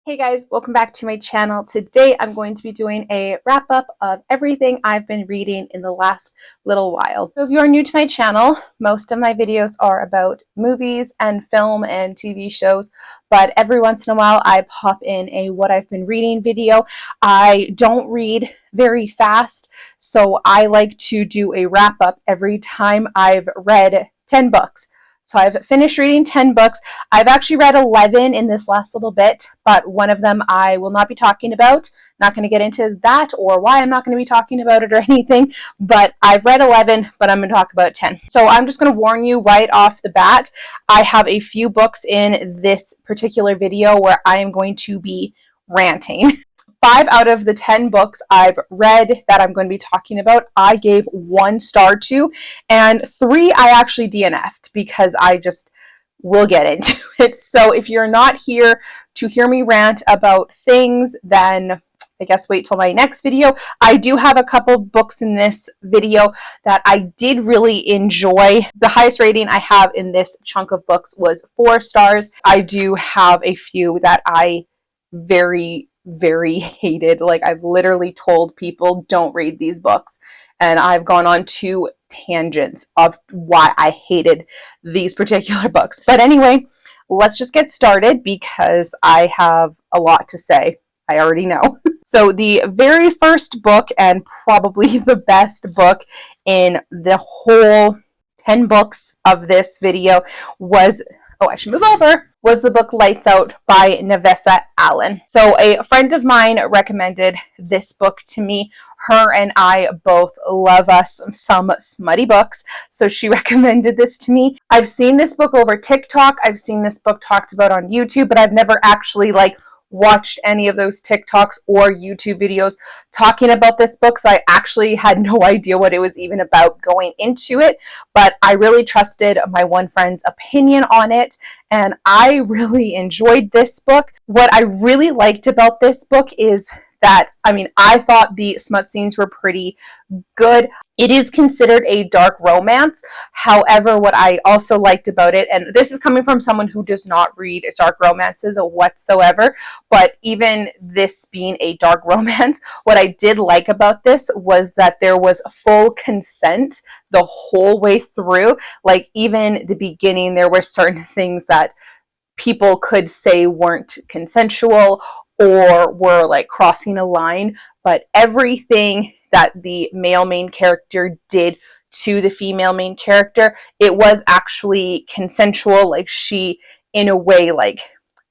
Hey guys, welcome back to my channel. Today I'm going to be doing a wrap up of everything I've been reading in the last little while. So if you are new to my channel, most of my videos are about movies and film and TV shows, but every once in a while I pop in a what I've been reading video. I don't read very fast, so I like to do a wrap up every time I've read 10 books. So I've finished reading 10 books. I've actually read 11 in this last little bit, but one of them I will not be talking about. Not going to get into that or why I'm not going to be talking about it or anything, but I've read 11, but I'm going to talk about 10. So I'm just going to warn you right off the bat. I have a few books in this particular video where I am going to be ranting. 5 out of the 10 books I've read that I'm going to be talking about, I gave 1 star to, and 3 I actually DNF'd because I just will get into it. So if you're not here to hear me rant about things, then I guess wait till my next video. I do have a couple books in this video that I did really enjoy. The highest rating I have in this chunk of books was 4 stars. I do have a few that I very hated. Like, I've literally told people don't read these books, and I've gone on 2 tangents of why I hated these particular books. But anyway, let's just get started because I have a lot to say. I already know. So the very first book, and probably the best book in the whole 10 books of this video, was the book Lights Out by Nevessa Allen. So a friend of mine recommended this book to me. Her and I both love us some smutty books, so she recommended this to me. I've seen this book over TikTok. I've seen this book talked about on YouTube, but I've never actually watched any of those TikToks or YouTube videos talking about this book, so I actually had no idea what it was even about going into it, but I really trusted my one friend's opinion on it, and I really enjoyed this book. What I really liked about this book is that, I thought the smut scenes were pretty good. It is considered a dark romance. However, what I also liked about it, and this is coming from someone who does not read dark romances whatsoever, but even this being a dark romance, what I did like about this was that there was full consent the whole way through. Like, even the beginning, there were certain things that people could say weren't consensual or were crossing a line, but everything that the male main character did to the female main character, it was actually consensual. She, in a way,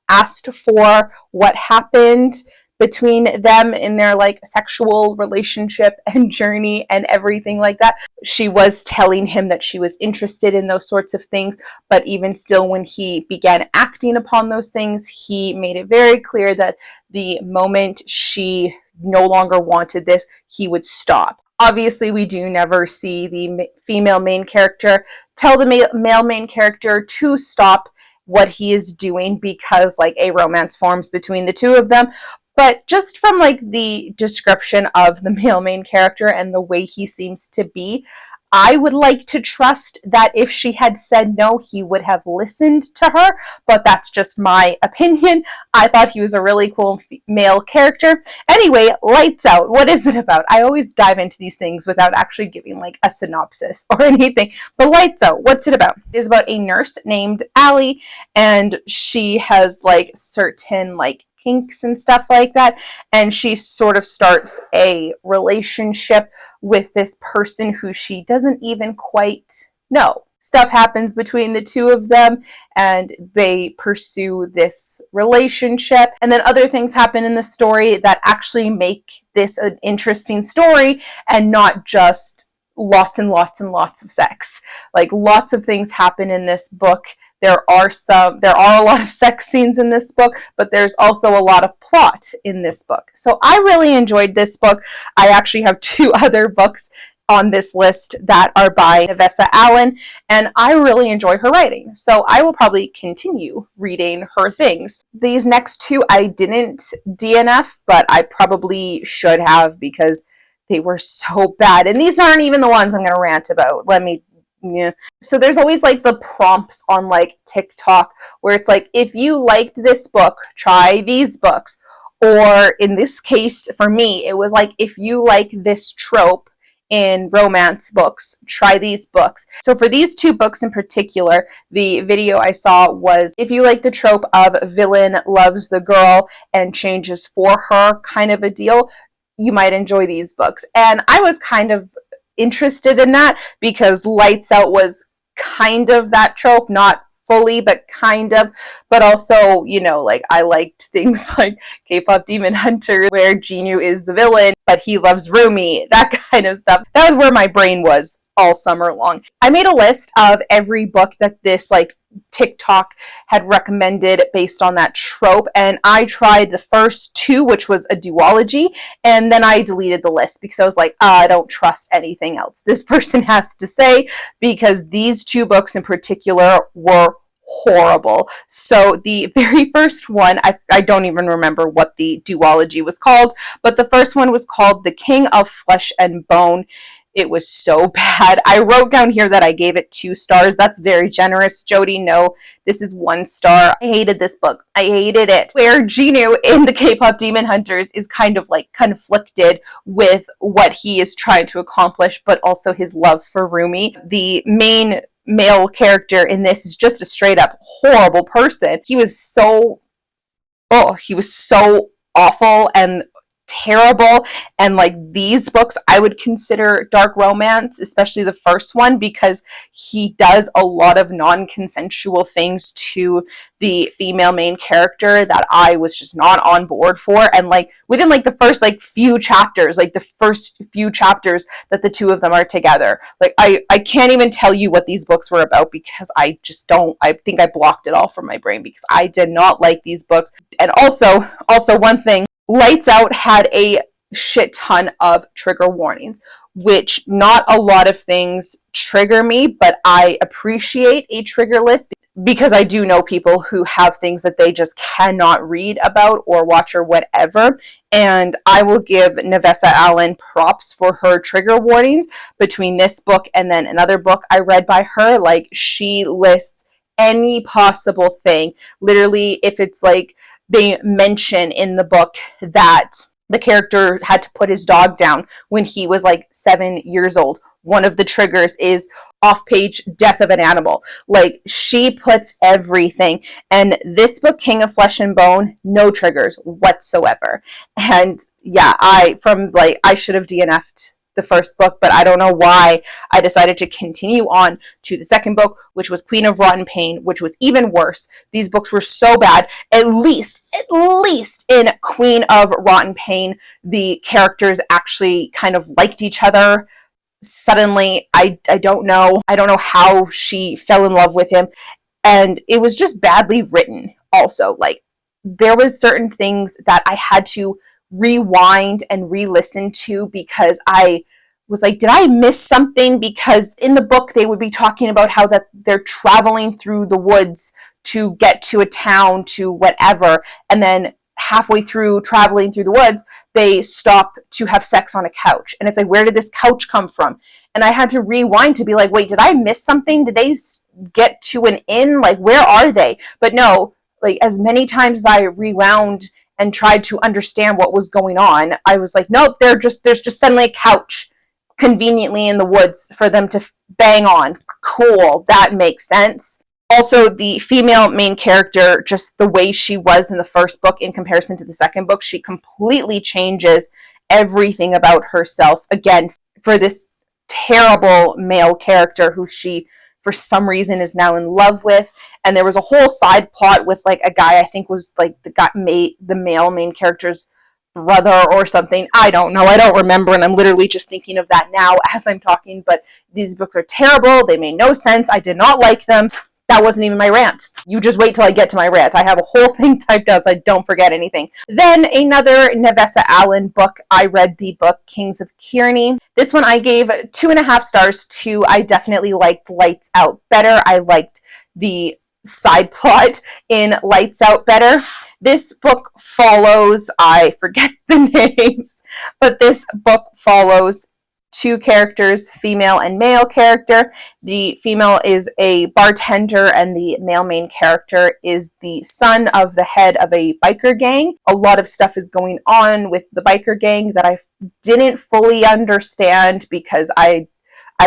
asked for what happened between them in their sexual relationship and journey and everything like that. She was telling him that she was interested in those sorts of things, but even still, when he began acting upon those things, he made it very clear that the moment she no longer wanted this, he would stop. Obviously, we do never see the female main character tell the male main character to stop what he is doing because a romance forms between the two of them. But just from the description of the male main character and the way he seems to be, I would like to trust that if she had said no, he would have listened to her, but that's just my opinion. I thought he was a really cool male character. Anyway, Lights Out, what is it about? I always dive into these things without actually giving a synopsis or anything, but Lights Out, what's it about? It is about a nurse named Allie, and she has certain kinks and stuff like that, and she sort of starts a relationship with this person who she doesn't even quite know. Stuff happens between the two of them, and they pursue this relationship, and then other things happen in the story that actually make this an interesting story and not just lots and lots and lots of sex. Lots of things happen in this book. There are a lot of sex scenes in this book, but there's also a lot of plot in this book. So I really enjoyed this book. I actually have 2 other books on this list that are by Nevessa Allen, and I really enjoy her writing. So I will probably continue reading her things. These next 2 I didn't DNF, but I probably should have because they were so bad. And these aren't even the ones I'm going to rant about. Let me yeah. So there's always like the prompts on like TikTok where it's like, if you liked this book, try these books. Or in this case, for me, it was like, if you like this trope in romance books, try these books. So for these two books in particular, the video I saw was, if you like the trope of villain loves the girl and changes for her kind of a deal, you might enjoy these books. And I was kind of interested in that because Lights Out was kind of that trope, not fully, but kind of. But also, you know, like I liked things like K-pop Demon Hunter, where Jinwoo is the villain, but he loves Rumi, that kind of stuff. That was where my brain was all summer long. I made a list of every book that this like TikTok had recommended based on that trope, and I tried the first two, which was a duology, and then I deleted the list because I was like, I don't trust anything else this person has to say, because these two books in particular were horrible. So the very first one, I don't even remember what the duology was called, but the first one was called The King of Flesh and Bone. It was so bad. I wrote down here that I gave it 2 stars. That's very generous, Jody. No, this is 1 star. I hated this book. I hated it. Where Jinwoo in the K-pop Demon Hunters is kind of like conflicted with what he is trying to accomplish, but also his love for Rumi. The main male character in this is just a straight up horrible person. He was so awful and terrible. And like, these books I would consider dark romance, especially the first one, because he does a lot of non-consensual things to the female main character that I was just not on board for. And like, within like the first like few chapters, like the first few chapters that the two of them are together, like I can't even tell you what these books were about, because I just don't, I think I blocked it all from my brain because I did not like these books. And also one thing, Lights Out had a shit ton of trigger warnings, which not a lot of things trigger me, but I appreciate a trigger list because I do know people who have things that they just cannot read about or watch or whatever. And I will give Nevessa Allen props for her trigger warnings between this book and then another book I read by her. Like, she lists any possible thing. Literally, if it's like, they mention in the book that the character had to put his dog down when he was like 7 years old. One of the triggers is off-page death of an animal. Like, she puts everything. And this book, King of Flesh and Bone, no triggers whatsoever. And yeah, I should have DNF'd the first book, but I don't know why I decided to continue on to the second book, which was Queen of Rotten Pain, which was even worse. These books were so bad. At least in Queen of Rotten Pain, the characters actually kind of liked each other. Suddenly, I don't know how she fell in love with him, and it was just badly written. Also, like, there was certain things that I had to rewind and re-listen to because I was like, did I miss something? Because in the book they would be talking about how that they're traveling through the woods to get to a town, to whatever, and then halfway through traveling through the woods they stop to have sex on a couch, and it's like, where did this couch come from? And I had to rewind to be like, wait, did I miss something? Did they get to an inn? Like, where are they? But no, like, as many times as I rewound and tried to understand what was going on, I was like, nope, there's just suddenly a couch conveniently in the woods for them to bang on. Cool, that makes sense. Also, the female main character, just the way she was in the first book in comparison to the second book, she completely changes everything about herself, again, for this terrible male character who she for some reason is now in love with. And there was a whole side plot with like a guy, I think was like the male main character's brother or something. I don't know. I don't remember. And I'm literally just thinking of that now as I'm talking. But these books are terrible. They made no sense. I did not like them. That wasn't even my rant. You just wait till I get to my rant. I have a whole thing typed out so I don't forget anything. Then another Nevessa Allen book. I read the book Kings of Kearney. This one I gave 2.5 stars to. I definitely liked Lights Out better. I liked the side plot in Lights Out better. This book follows, I forget the names, but this book follows two characters, female and male character. The female is a bartender and the male main character is the son of the head of a biker gang. A lot of stuff is going on with the biker gang that I didn't fully understand because I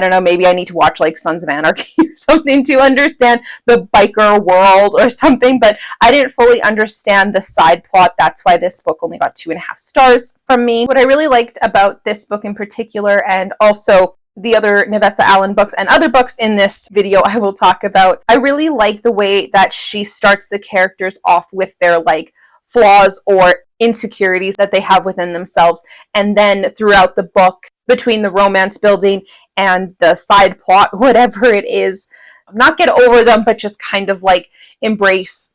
don't know, maybe I need to watch like Sons of Anarchy or something to understand the biker world or something, but I didn't fully understand the side plot. That's why this book only got 2.5 stars from me. What I really liked about this book in particular, and also the other Navessa Allen books and other books in this video I will talk about, I really like the way that she starts the characters off with their like flaws or insecurities that they have within themselves, and then throughout the book, between the romance building and the side plot, whatever it is, not get over them, but just kind of like embrace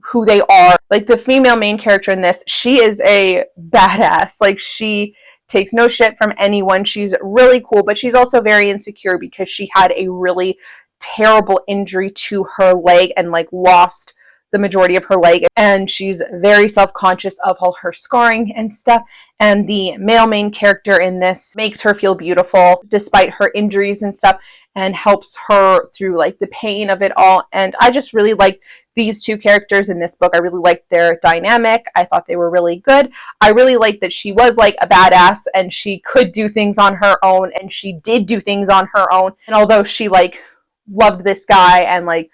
who they are. Like the female main character in this, she is a badass. Like she takes no shit from anyone. She's really cool, but she's also very insecure because she had a really terrible injury to her leg and like lost the majority of her leg, and she's very self-conscious of all her scarring and stuff. And the male main character in this makes her feel beautiful despite her injuries and stuff, and helps her through like the pain of it all. And I just really liked these two characters in this book. I really liked their dynamic. I thought they were really good. I really liked that she was like a badass and she could do things on her own, and she did do things on her own. And although she like loved this guy and like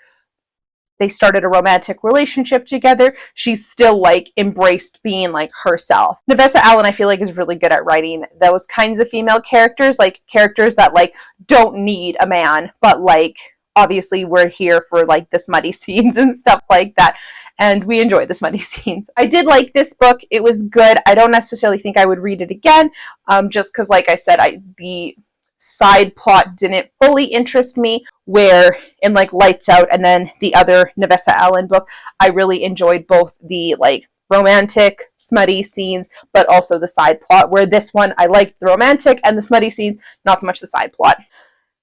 they started a romantic relationship together, she still like embraced being like herself. Navessa Allen, I feel like, is really good at writing those kinds of female characters, like characters that like don't need a man, but like obviously we're here for like the smutty scenes and stuff like that, and we enjoy the smutty scenes. I did like this book. It was good. I don't necessarily think I would read it again, just because like I said, the side plot didn't fully interest me, where in like Lights Out and then the other Navessa Allen book, I really enjoyed both the like romantic smutty scenes but also the side plot, where this one I liked the romantic and the smutty scenes, not so much the side plot.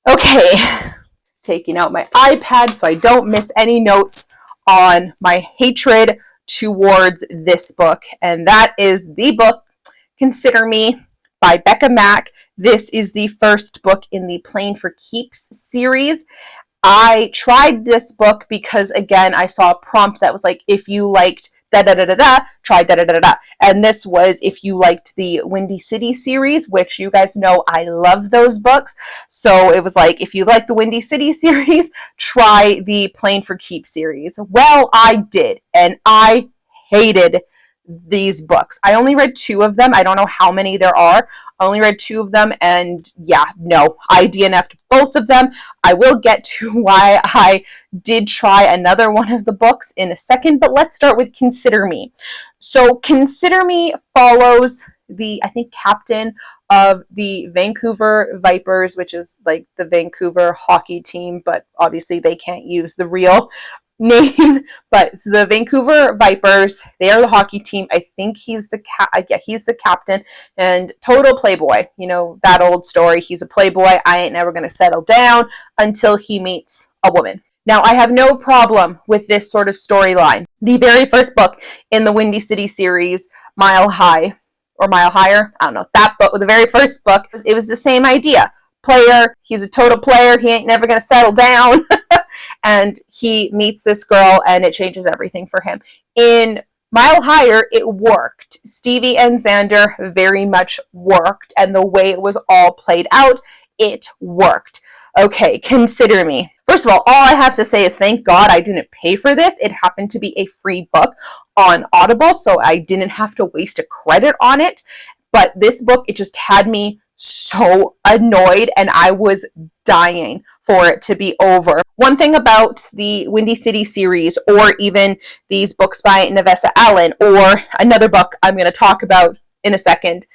Okay, taking out my iPad so I don't miss any notes on my hatred towards this book, and that is the book Consider Me by Becca Mack. This is the first book in the Playing for Keeps series. I tried this book because, again, I saw a prompt that was like, if you liked da-da-da-da-da, try da-da-da-da-da. And this was if you liked the Windy City series, which you guys know I love those books. So it was like, if you like the Windy City series, try the Playing for Keeps series. Well, I did, and I hated these books. I only read 2 of them. I don't know how many there are. I only read 2 of them, and yeah, no, I DNF'd both of them. I will get to why I did try another one of the books in a second, but let's start with Consider Me. So Consider Me follows the, I think, captain of the Vancouver Vipers, which is like the Vancouver hockey team, but obviously they can't use the real name, but it's the Vancouver Vipers. They are the hockey team. I think he's the he's the captain, and total playboy. You know that old story. He's a playboy. I ain't never gonna settle down until he meets a woman. Now, I have no problem with this sort of storyline. The very first book in the Windy City series, Mile High or Mile Higher, I don't know, that book, the very first book, it was the same idea. Player, he's a total player. He ain't never gonna settle down. And he meets this girl and it changes everything for him. In Mile Higher, it worked. Stevie and Xander very much worked, and the way it was all played out, it worked. Okay, Consider Me. First of all I have to say is thank God I didn't pay for this. It happened to be a free book on Audible, so I didn't have to waste a credit on it. But this book, it just had me so annoyed, and I was dying for it to be over. One thing about the Windy City series, or even these books by Navessa Allen, or another book I'm going to talk about in a second,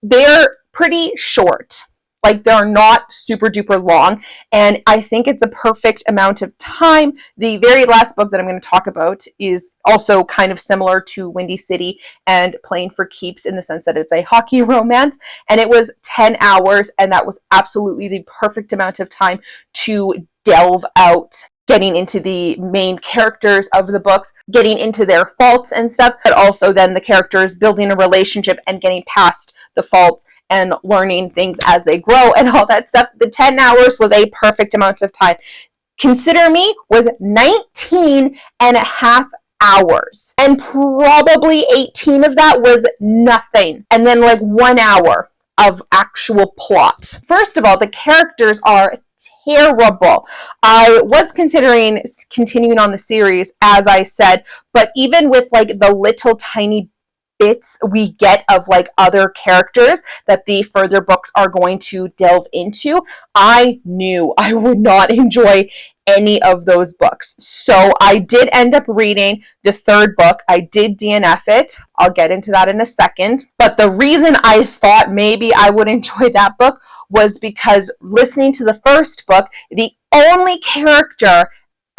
they're pretty short. Like, they're not super duper long, and I think it's a perfect amount of time. The very last book that I'm going to talk about is also kind of similar to Windy City and Playing for Keeps in the sense that it's a hockey romance, and it was 10 hours, and that was absolutely the perfect amount of time to delve out, getting into the main characters of the books, getting into their faults and stuff, but also then the characters building a relationship and getting past the faults and learning things as they grow and all that stuff. The 10 hours was a perfect amount of time. Consider Me was 19 and a half hours, and probably 18 of that was nothing, and then like 1 hour of actual plot. First of all, the characters are terrible. I was considering continuing on the series, as I said, but even with like the little tiny bits we get of like other characters that the further books are going to delve into, I knew I would not enjoy any of those books. So I did end up reading the third book. I did DNF it. I'll get into that in a second. But the reason I thought maybe I would enjoy that book was because listening to the first book, the only character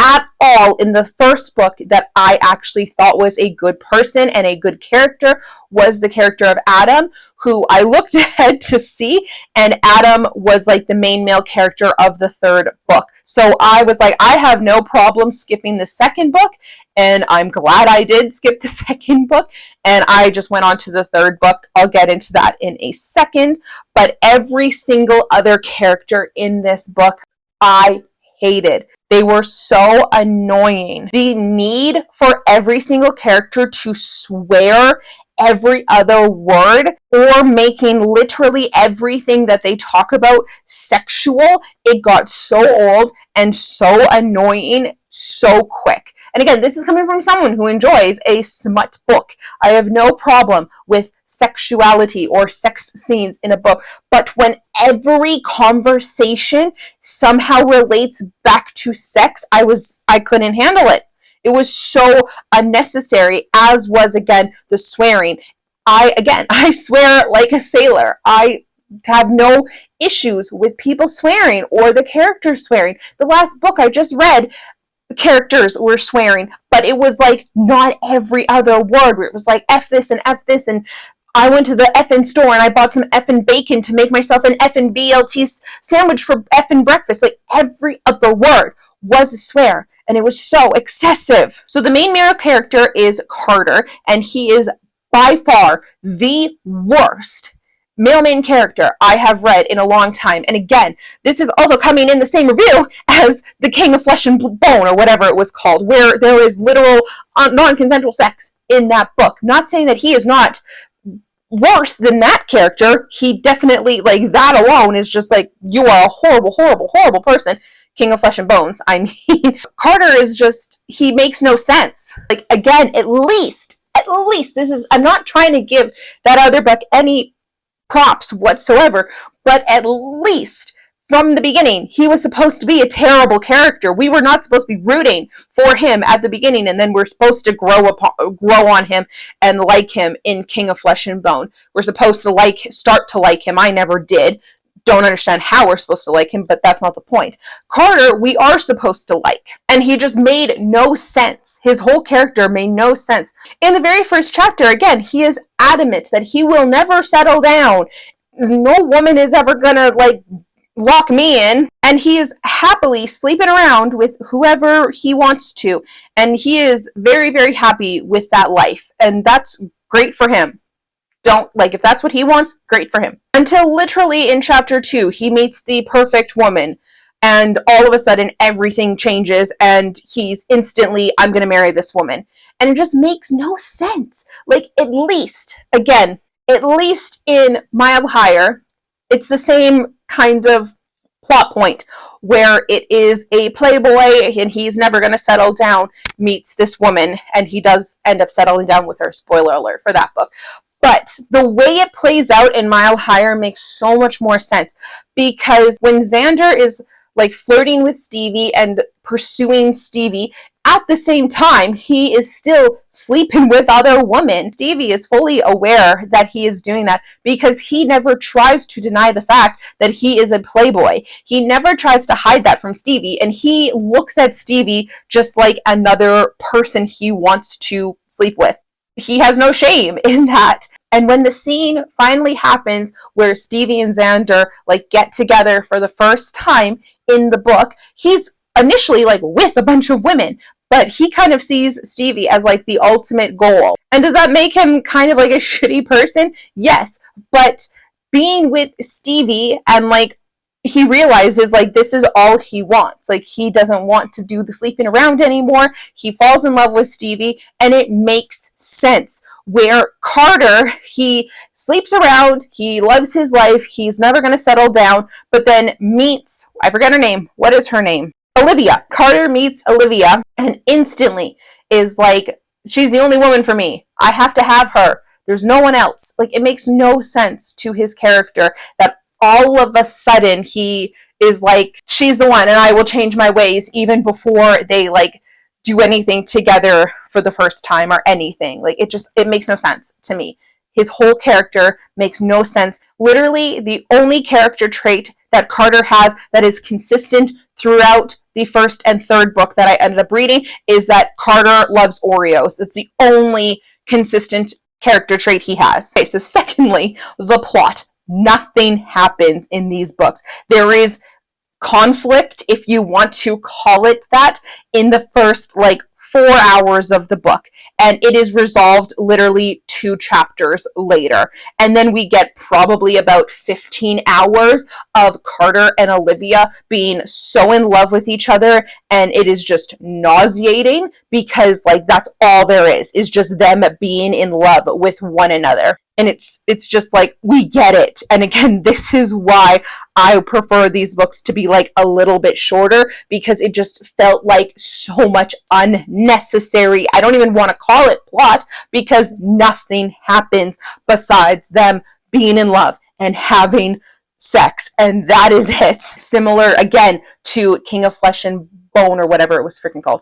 at all in the first book that I actually thought was a good person and a good character was the character of Adam, who I looked ahead to see, and Adam was like the main male character of the third book. So I was like, I have no problem skipping the second book, and I'm glad I did skip the second book, and I just went on to the third book. I'll get into that in a second, but every single other character in this book I hated. They were so annoying. The need for every single character to swear every other word or making literally everything that they talk about sexual, it got so old and so annoying so quick. And again, this is coming from someone who enjoys a smut book. I have no problem with sexuality or sex scenes in a book, but when every conversation somehow relates back to sex, I couldn't handle it. It was so unnecessary, as was again the swearing. I swear like a sailor. I have no issues with people swearing or the characters swearing. The last book I just read, characters were swearing, but it was like not every other word where it was like F this and F this, and I went to the effing store and I bought some effing bacon to make myself an effing BLT sandwich for effing breakfast. Like every other word was a swear, and it was so excessive. So the main male character is Carter, and he is by far the worst male main character I have read in a long time. And again, this is also coming in the same review as The King of Flesh and Bone, or whatever it was called, where there is literal non-consensual sex in that book. Not saying that he is not worse than that character. He definitely, like, that alone is just like, you are a horrible, horrible, horrible person. King of Flesh and Bones, I mean. Carter is just, he makes no sense. Like, again, at least, this is, I'm not trying to give that other book any props whatsoever, but at least from the beginning, he was supposed to be a terrible character. We were not supposed to be rooting for him at the beginning, and then we're supposed to grow on him and like him in King of Flesh and Bone. We're supposed to start to like him. I never did. Don't understand how we're supposed to like him, but that's not the point. Carter, we are supposed to like, and he just made no sense. His whole character made no sense. In the very first chapter, again, he is adamant that he will never settle down. No woman is ever gonna, like, lock me in, and he is happily sleeping around with whoever he wants to, and he is very, very happy with that life, and that's great for him. If that's what he wants, great for him. Until literally in chapter 2, he meets the perfect woman, and all of a sudden everything changes, and he's instantly, I'm gonna marry this woman. And it just makes no sense. Like, at least in Mile Higher, it's the same kind of plot point where it is a playboy and he's never going to settle down, meets this woman, and he does end up settling down with her. Spoiler alert for that book. But the way it plays out in Mile Higher makes so much more sense, because when Xander is like flirting with Stevie and pursuing Stevie, at the same time, he is still sleeping with other women. Stevie is fully aware that he is doing that because he never tries to deny the fact that he is a playboy. He never tries to hide that from Stevie, and he looks at Stevie just like another person he wants to sleep with. He has no shame in that. And when the scene finally happens where Stevie and Xander like get together for the first time in the book, he's initially like with a bunch of women, but he kind of sees Stevie as like the ultimate goal. And does that make him kind of like a shitty person? Yes, but being with Stevie, and like he realizes like this is all he wants. Like he doesn't want to do the sleeping around anymore. He falls in love with Stevie, and it makes sense. Where Carter, he sleeps around, he loves his life, he's never going to settle down, but then meets, I forget her name. What is her name? Olivia. Carter meets Olivia and instantly is like, she's the only woman for me. I have to have her. There's no one else. Like, it makes no sense to his character that all of a sudden he is like, she's the one and I will change my ways, even before they like do anything together for the first time or anything. Like, it makes no sense to me. His whole character makes no sense. Literally, the only character trait that Carter has that is consistent throughout the first and third book that I ended up reading is that Carter loves Oreos. That's the only consistent character trait he has. Okay, so secondly, the plot. Nothing happens in these books. There is conflict, if you want to call it that, in the first like 4 hours of the book, and it is resolved literally 2 chapters later. And then we get probably about 15 hours of Carter and Olivia being so in love with each other, and it is just nauseating because like that's all there is just them being in love with one another. And it's just like, we get it. And again, this is why I prefer these books to be like a little bit shorter, because it just felt like so much unnecessary. I don't even want to call it plot, because nothing happens besides them being in love and having sex. And that is it. Similar again to King of Flesh and Bone, or whatever it was freaking called.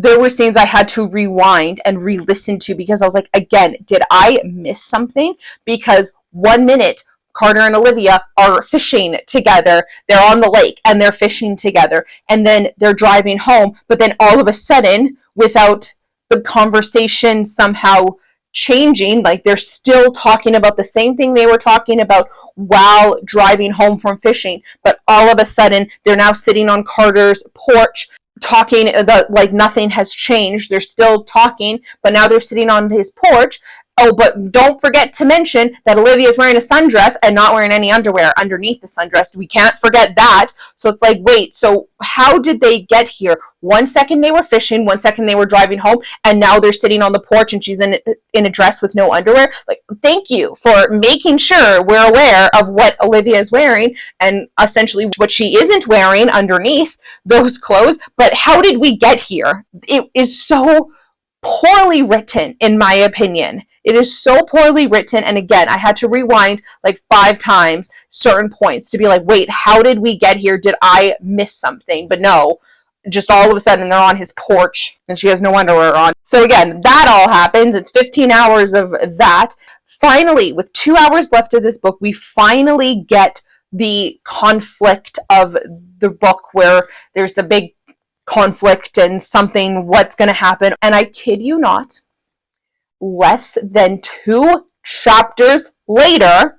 There were scenes I had to rewind and re-listen to because I was like, again, did I miss something? Because 1 minute, Carter and Olivia are fishing together. They're on the lake and they're fishing together. And then they're driving home. But then all of a sudden, without the conversation somehow changing, like they're still talking about the same thing they were talking about while driving home from fishing. But all of a sudden, they're now sitting on Carter's porch talking about like nothing has changed. They're still talking, but now they're sitting on his porch. Oh, but don't forget to mention that Olivia is wearing a sundress and not wearing any underwear underneath the sundress. We can't forget that. So it's like, wait, so how did they get here? 1 second they were fishing, 1 second they were driving home, and now they're sitting on the porch and she's in a dress with no underwear. Like, thank you for making sure we're aware of what Olivia is wearing and essentially what she isn't wearing underneath those clothes. But how did we get here? It is so poorly written, in my opinion. It is so poorly written, and again, I had to rewind like 5 times certain points to be like, wait, how did we get here? Did I miss something? But no, just all of a sudden they're on his porch and she has no underwear on. So again, that all happens. It's 15 hours of that. Finally, with 2 hours left of this book, we finally get the conflict of the book where there's a big conflict and something, what's going to happen. And I kid you not, less than 2 chapters later,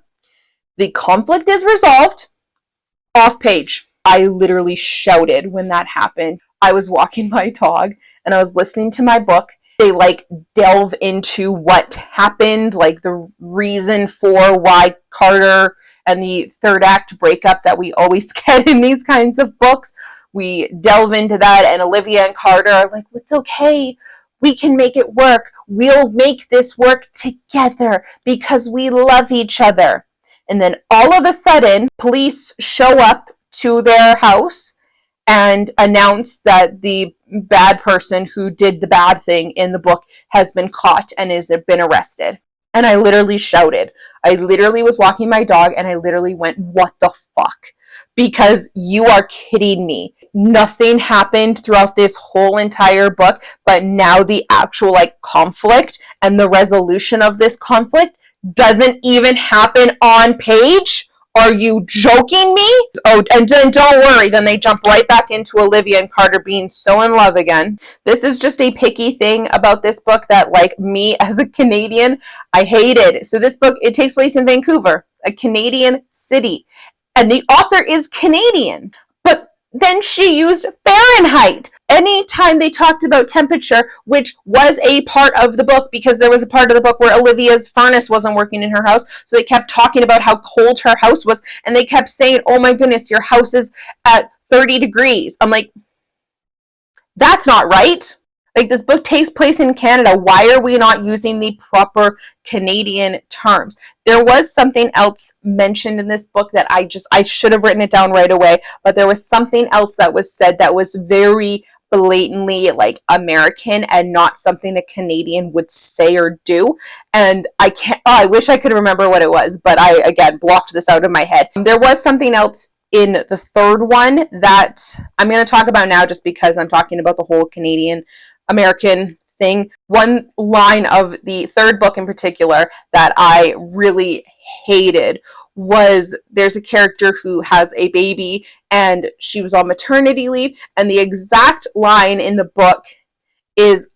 the conflict is resolved. Off page. I literally shouted when that happened. I was walking my dog and I was listening to my book. They like delve into what happened, like the reason for why Carter and the third act breakup that we always get in these kinds of books. We delve into that, and Olivia and Carter are like, it's okay. We can make it work. We'll make this work together because we love each other. And then all of a sudden, police show up to their house and announce that the bad person who did the bad thing in the book has been caught and has been arrested. And I literally shouted. I literally was walking my dog and I literally went, what the fuck? Because you are kidding me. Nothing happened throughout this whole entire book, but now the actual like conflict and the resolution of this conflict doesn't even happen on page? Are you joking me? Oh, and then don't worry, then they jump right back into Olivia and Carter being so in love again. This is just a picky thing about this book that, like me as a Canadian, I hated. So this book, it takes place in Vancouver, a Canadian city. And the author is Canadian. But then she used Fahrenheit. Anytime they talked about temperature, which was a part of the book, because there was a part of the book where Olivia's furnace wasn't working in her house, so they kept talking about how cold her house was, and they kept saying, oh my goodness, your house is at 30 degrees. I'm like, that's not right. Like, this book takes place in Canada. Why are we not using the proper Canadian terms? There was something else mentioned in this book that I should have written it down right away, but there was something else that was said that was very blatantly like American and not something a Canadian would say or do. And I wish I could remember what it was, but I, again, blocked this out of my head. There was something else in the third one that I'm going to talk about now, just because I'm talking about the whole Canadian American thing. One line of the third book in particular that I really hated was, there's a character who has a baby and she was on maternity leave, and the exact line in the book is,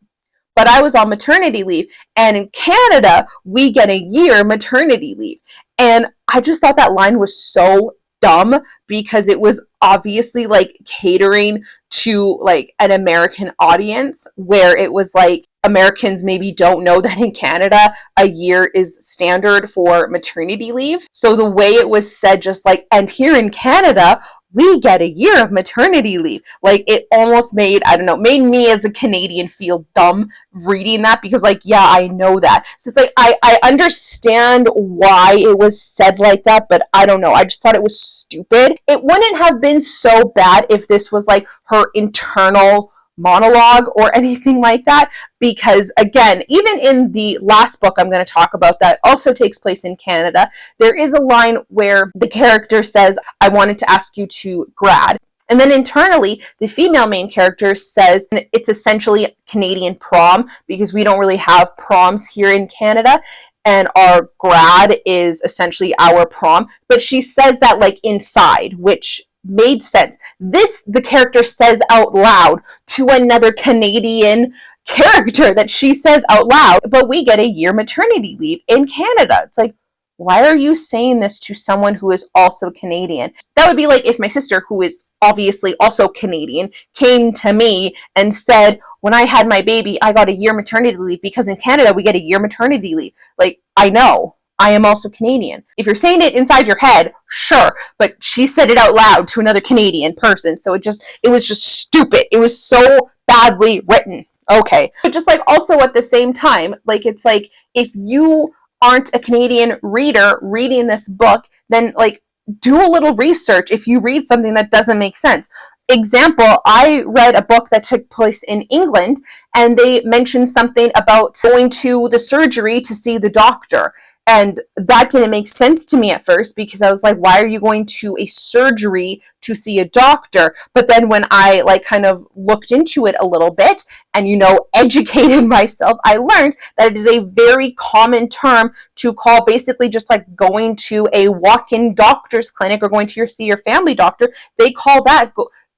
but I was on maternity leave, and in Canada we get a year maternity leave. And I just thought that line was so dumb, because it was obviously like catering to like an American audience, where it was like Americans maybe don't know that in Canada a year is standard for maternity leave. So the way it was said, just like, and here in Canada we get a year of maternity leave, like, it almost made, I don't know, made me as a Canadian feel dumb reading that, because like, yeah, I know that. So it's like, I understand why it was said like that, but I don't know, I just thought it was stupid. It wouldn't have been so bad if this was like her internal monologue or anything like that, because again, even in the last book I'm going to talk about that also takes place in Canada, there is a line where the character says, I wanted to ask you to grad. And then internally, the female main character says it's essentially Canadian prom, because we don't really have proms here in Canada, and our grad is essentially our prom. But she says that like inside, which made sense. This, the character says out loud to another Canadian character, that she says out loud, but we get a year maternity leave in Canada. It's like, why are you saying this to someone who is also Canadian? That would be like if my sister, who is obviously also Canadian, came to me and said, when I had my baby, I got a year maternity leave, because in Canada we get a year maternity leave. Like, I know, I am also Canadian. If you're saying it inside your head, sure, but she said it out loud to another Canadian person, so it was just stupid. It was so badly written. Okay. But just like, also at the same time, like, it's like, if you aren't a Canadian reader reading this book, then like, do a little research if you read something that doesn't make sense. Example, I read a book that took place in England, and they mentioned something about going to the surgery to see the doctor. And that didn't make sense to me at first, because I was like, why are you going to a surgery to see a doctor? But then when I like kind of looked into it a little bit and, you know, educated myself, I learned that it is a very common term to call basically just like going to a walk-in doctor's clinic or going to see your family doctor. They call that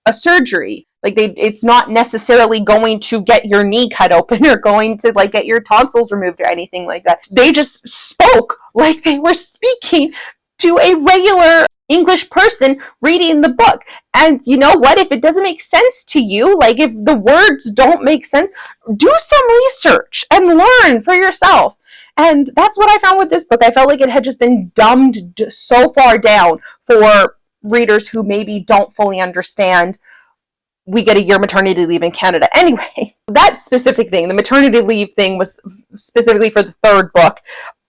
a surgery. Like, it's not necessarily going to get your knee cut open or going to like get your tonsils removed or anything like that. They just spoke like they were speaking to a regular English person reading the book. And you know what? If it doesn't make sense to you, like if the words don't make sense, do some research and learn for yourself. And that's what I found with this book. I felt like it had just been dumbed so far down for readers who maybe don't fully understand we get a year maternity leave in Canada. Anyway, that specific thing, the maternity leave thing, was specifically for the third book.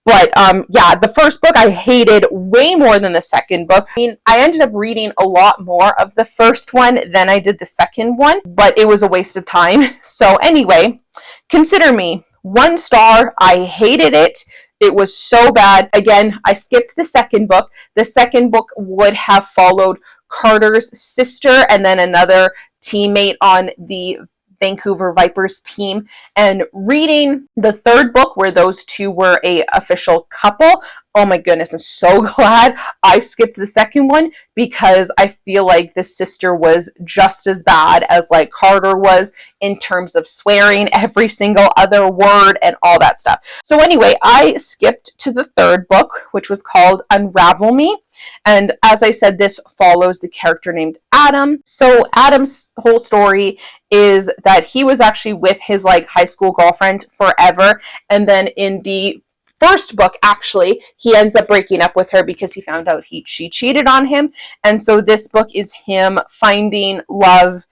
But yeah, the first book I hated way more than the second book. I mean, I ended up reading a lot more of the first one than I did the second one, but it was a waste of time. So anyway, consider me 1 star. I hated it. It was so bad. Again, I skipped the second book. The second book would have followed Carter's sister and then another teammate on the Vancouver Vipers team. And reading the third book, where those two were a official couple, oh my goodness, I'm so glad I skipped the second one, because I feel like the sister was just as bad as like Carter was in terms of swearing every single other word and all that stuff. So anyway, I skipped to the third book, which was called Unravel Me. And as I said, this follows the character named Adam. So Adam's whole story is that he was actually with his like high school girlfriend forever. And then in the first book, actually, he ends up breaking up with her because he found out she cheated on him. And so this book is him finding love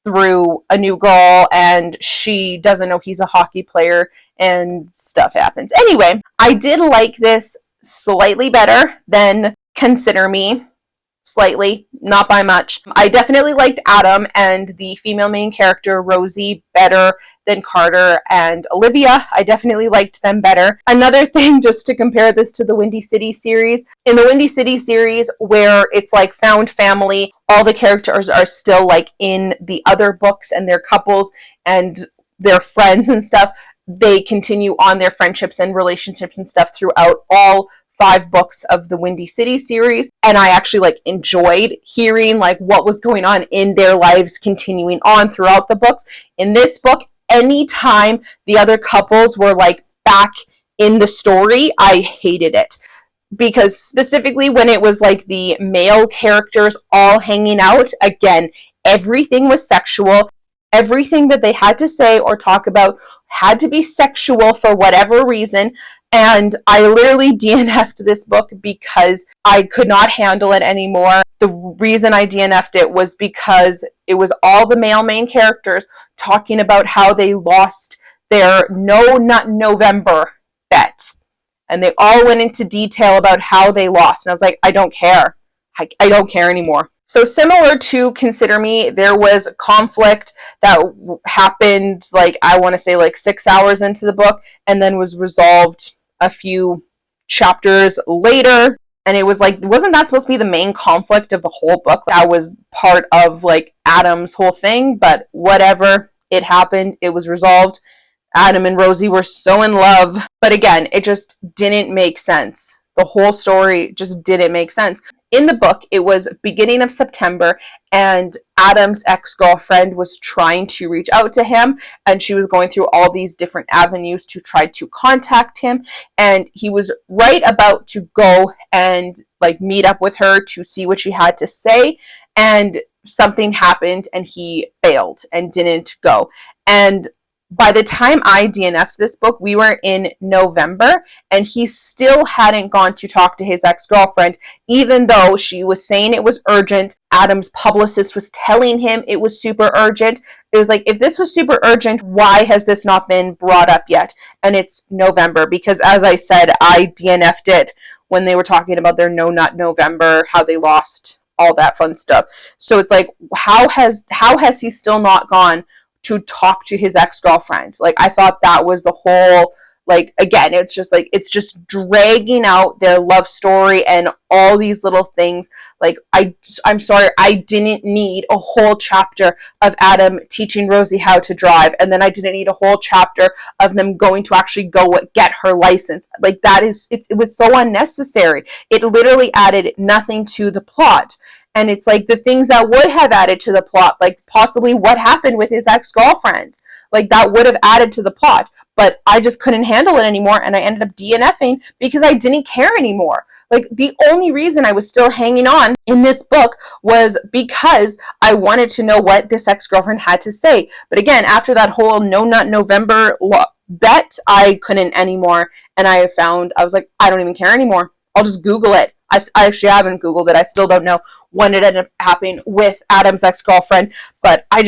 through a new girl, and she doesn't know he's a hockey player, and stuff happens. Anyway, I did like this slightly better than Consider Me. Slightly, not by much. I definitely liked Adam and the female main character, Rosie, better than Carter and Olivia. I definitely liked them better. Another thing, just to compare this to the Windy City series, in the Windy City series, where it's like found family, all the characters are still like in the other books, and they're couples and they're friends and stuff. They continue on their friendships and relationships and stuff throughout all 5 books of the Windy City series, and I actually like enjoyed hearing like what was going on in their lives continuing on throughout the books. In this book, anytime the other couples were like back in the story, I hated it, because specifically when it was like the male characters all hanging out, again, everything was sexual. Everything that they had to say or talk about had to be sexual for whatever reason. And I literally DNF'd this book because I could not handle it anymore. The reason I DNF'd it was because it was all the male main characters talking about how they lost their No Nut November bet. And they all went into detail about how they lost. And I was like, I don't care. I don't care anymore. So similar to Consider Me, there was conflict that happened, like, I want to say like 6 hours into the book, and then was resolved a few chapters later. And it was like, wasn't that supposed to be the main conflict of the whole book? That was part of like Adam's whole thing, but whatever, it happened, it was resolved. Adam and Rosie were so in love. But again, it just didn't make sense. The whole story just didn't make sense. In the book, it was beginning of September, and Adam's ex-girlfriend was trying to reach out to him, and she was going through all these different avenues to try to contact him, and he was right about to go and like meet up with her to see what she had to say, and something happened and he bailed and didn't go. And by the time I DNF'd this book, we were in November, and he still hadn't gone to talk to his ex-girlfriend, even though she was saying it was urgent. Adam's publicist was telling him it was super urgent. It was like, if this was super urgent, why has this not been brought up yet? And it's November, because as I said, I DNF'd it when they were talking about their No Nut November, how they lost, all that fun stuff. So it's like, how has he still not gone to talk to his ex-girlfriend? Like, I thought that was the whole, like, again, it's just like, it's just dragging out their love story and all these little things. Like, I'm sorry, I didn't need a whole chapter of Adam teaching Rosie how to drive, and then I didn't need a whole chapter of them going to actually go get her license. Like, it was so unnecessary. It literally added nothing to the plot. And it's like the things that would have added to the plot, like possibly what happened with his ex-girlfriend, like that would have added to the plot. But I just couldn't handle it anymore, and I ended up DNFing because I didn't care anymore. Like, the only reason I was still hanging on in this book was because I wanted to know what this ex-girlfriend had to say. But again, after that whole No Nut November bet, I couldn't anymore. And I was like, I don't even care anymore. I'll just Google it. I actually haven't Googled it. I still don't know when it ended up happening with Adam's ex-girlfriend, but I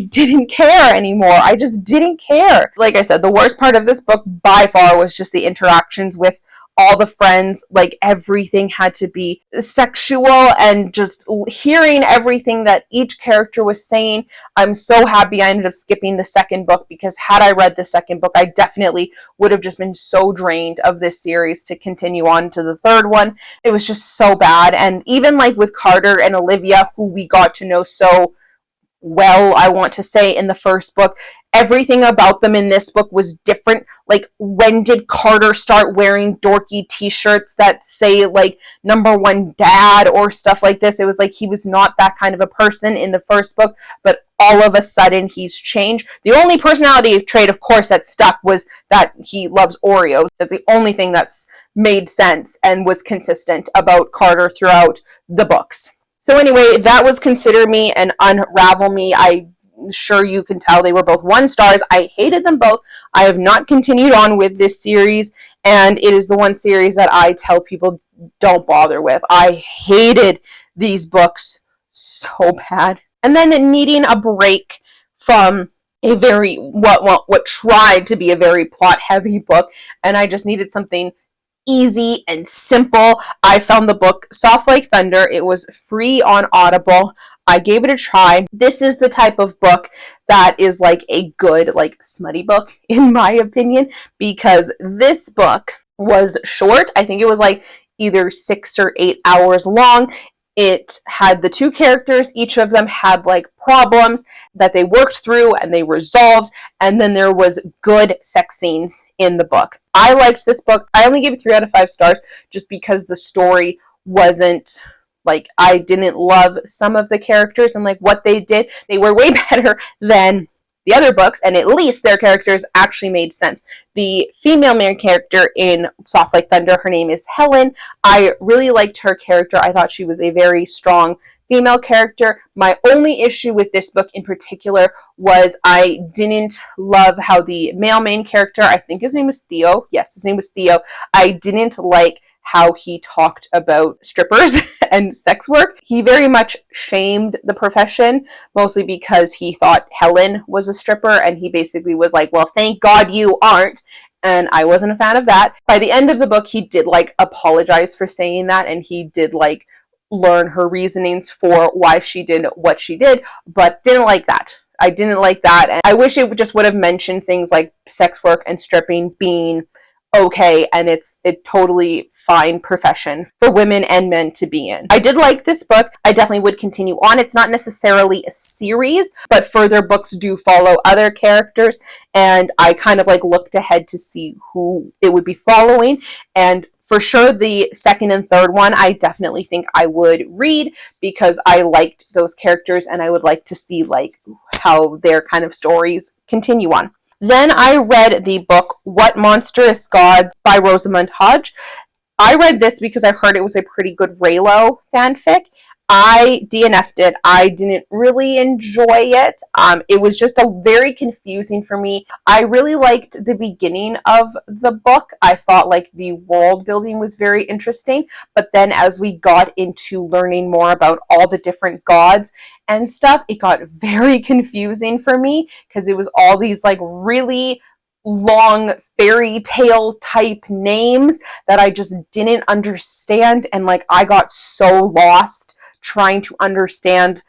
didn't care anymore. I just didn't care. Like I said, the worst part of this book by far was just the interactions with all the friends. Like, everything had to be sexual, and just hearing everything that each character was saying. I'm so happy I ended up skipping the second book, because had I read the second book, I definitely would have just been so drained of this series to continue on to the third one. It was just so bad. And even like with Carter and Olivia, who we got to know so well, I want to say, in the first book. Everything about them in this book was different. Like, when did Carter start wearing dorky t-shirts that say, like, #1 dad or stuff like this? It was like he was not that kind of a person in the first book, but all of a sudden he's changed. The only personality trait, of course, that stuck was that he loves Oreos. That's the only thing that's made sense and was consistent about Carter throughout the books. So anyway, that was Consider Me and Unravel Me. I'm sure you can tell they were both 1 stars. I hated them both. I have not continued on with this series, and it is the one series that I tell people don't bother with. I hated these books so bad. And then needing a break from a very, what tried to be a very plot-heavy book, and I just needed something easy and simple. I found the book Soft Like Thunder. It was free on Audible. I gave it a try. This is the type of book that is like a good, like, smutty book, in my opinion, because this book was short. I think it was like either 6 or 8 hours long. It had the 2 characters. Each of them had like problems that they worked through and they resolved. And then there was good sex scenes in the book. I liked this book. I only gave it 3 out of 5 stars just because the story wasn't, like, I didn't love some of the characters and like what they did. They were way better than the other books, and at least their characters actually made sense. The female main character in Soft Like Thunder, her name is Helen. I really liked her character. I thought she was a very strong female character. My only issue with this book in particular was I didn't love how the male main character, I think his name was Theo. Yes, his name was Theo. I didn't like how he talked about strippers and sex work. He very much shamed the profession, mostly because he thought Helen was a stripper, and he basically was like, well, thank God you aren't. And I wasn't a fan of that. By the end of the book, he did like apologize for saying that, and he did like learn her reasonings for why she did what she did, but didn't like that. I didn't like that. And I wish it just would have mentioned things like sex work and stripping being okay, and it's a totally fine profession for women and men to be in. I did like this book. I definitely would continue on. It's not necessarily a series, but further books do follow other characters, and I kind of like looked ahead to see who it would be following. And for sure, the 2nd and 3rd one, I definitely think I would read because I liked those characters, and I would like to see like how their kind of stories continue on. Then I read the book What Monstrous Gods by Rosamund Hodge. I read this because I heard it was a pretty good Raylo fanfic. I DNF'd it. I didn't really enjoy it. It was just very confusing for me. I really liked the beginning of the book. I thought like the world building was very interesting, but then as we got into learning more about all the different gods and stuff, it got very confusing for me because it was all these like really long fairy tale type names that I just didn't understand, and like I got so lost trying to understand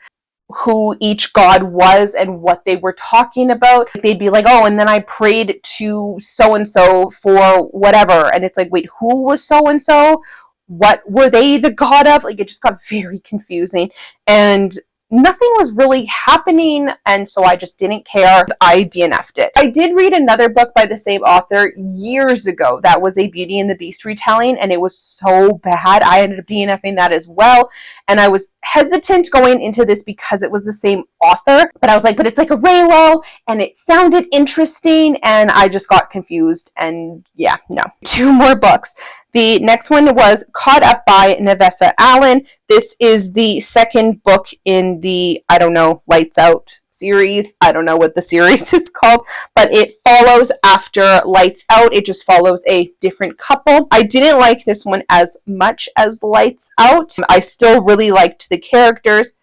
who each god was and what they were talking about. They'd be like, oh, and then I prayed to so-and-so for whatever. And it's like, wait, who was so-and-so? What were they the god of? Like, it just got very confusing. And nothing was really happening, and so I just didn't care. I DNF'd it. I did read another book by the same author years ago that was a Beauty and the Beast retelling, and it was so bad. I ended up DNFing that as well, and I was hesitant going into this because it was the same author, but I was like, but it's like a Raylo, and it sounded interesting, and I just got confused, and yeah, no. 2 more books. The next one was Caught Up by Nevessa Allen. This is the 2nd book in the, I don't know, Lights Out series. I don't know what the series is called, but it follows after Lights Out. It just follows a different couple. I didn't like this one as much as Lights Out. I still really liked the characters.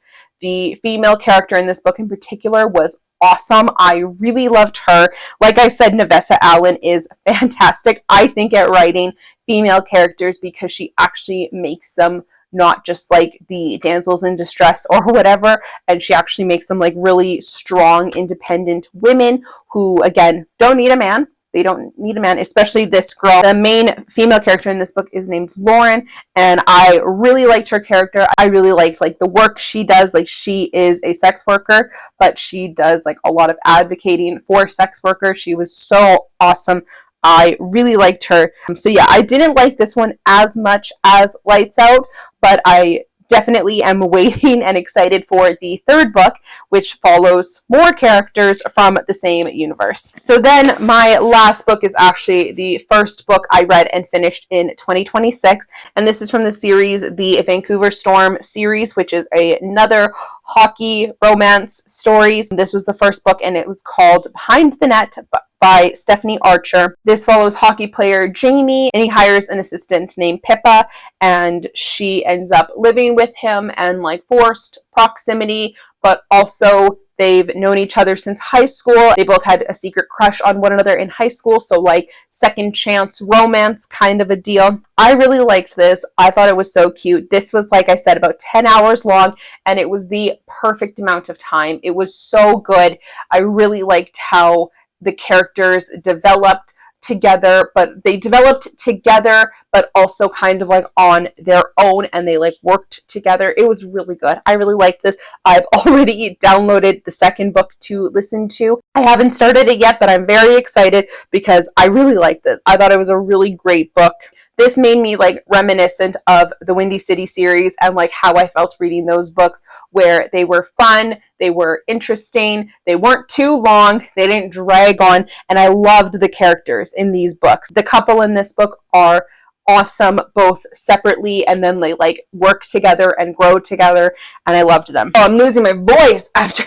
The female character in this book in particular was awesome. I really loved her. Like I said, Nevessa Allen is fantastic, I think, at writing female characters because she actually makes them not just like the damsels in distress or whatever, and she actually makes them like really strong, independent women who, again, don't need a man. They don't need a man, especially this girl. The main female character in this book is named Lauren, and I really liked her character. I really liked like the work she does. Like, she is a sex worker, but she does like a lot of advocating for sex workers. She was so awesome. I really liked her. So yeah, I didn't like this one as much as Lights Out, but I definitely am waiting and excited for the third book, which follows more characters from the same universe. So then my last book is actually the first book I read and finished in 2026, and this is from the series, the Vancouver Storm series, which is another hockey romance stories. This was the first book, and it was called Behind the Net by Stephanie Archer. This follows hockey player Jamie, and he hires an assistant named Pippa, and she ends up living with him and like forced proximity, but also they've known each other since high school. They both had a secret crush on one another in high school, so like second chance romance kind of a deal. I really liked this. I thought it was so cute. This was, like I said, about 10 hours long, and it was the perfect amount of time. It was so good. I really liked how the characters developed together, but they developed together, but also kind of like on their own, and they like worked together. It was really good. I really liked this. I've already downloaded the second book to listen to. I haven't started it yet, but I'm very excited because I really liked this. I thought it was a really great book. This made me like reminiscent of the Windy City series and like how I felt reading those books, where they were fun, they were interesting, they weren't too long, they didn't drag on, and I loved the characters in these books. The couple in this book are awesome, both separately, and then they like work together and grow together, and I loved them. Oh, I'm losing my voice after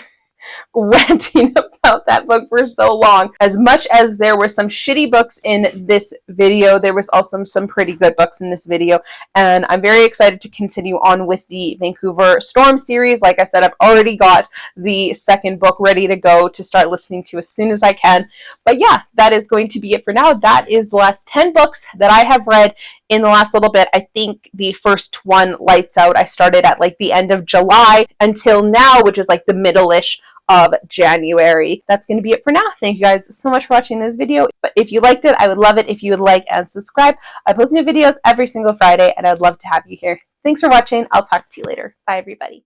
ranting about that book for so long. As much as there were some shitty books in this video, there was also some pretty good books in this video, and I'm very excited to continue on with the Vancouver Storm series. Like I said, I've already got the second book ready to go to start listening to as soon as I can. But yeah, that is going to be it for now. That is the last 10 books that I have read in the last little bit. I think the first one, Lights Out, I started at like the end of July until now, which is like the middle-ish of January. That's going to be it for now. Thank you guys so much for watching this video. But if you liked it, I would love it if you would like and subscribe. I post new videos every single Friday, and I'd love to have you here. Thanks for watching. I'll talk to you later. Bye, everybody.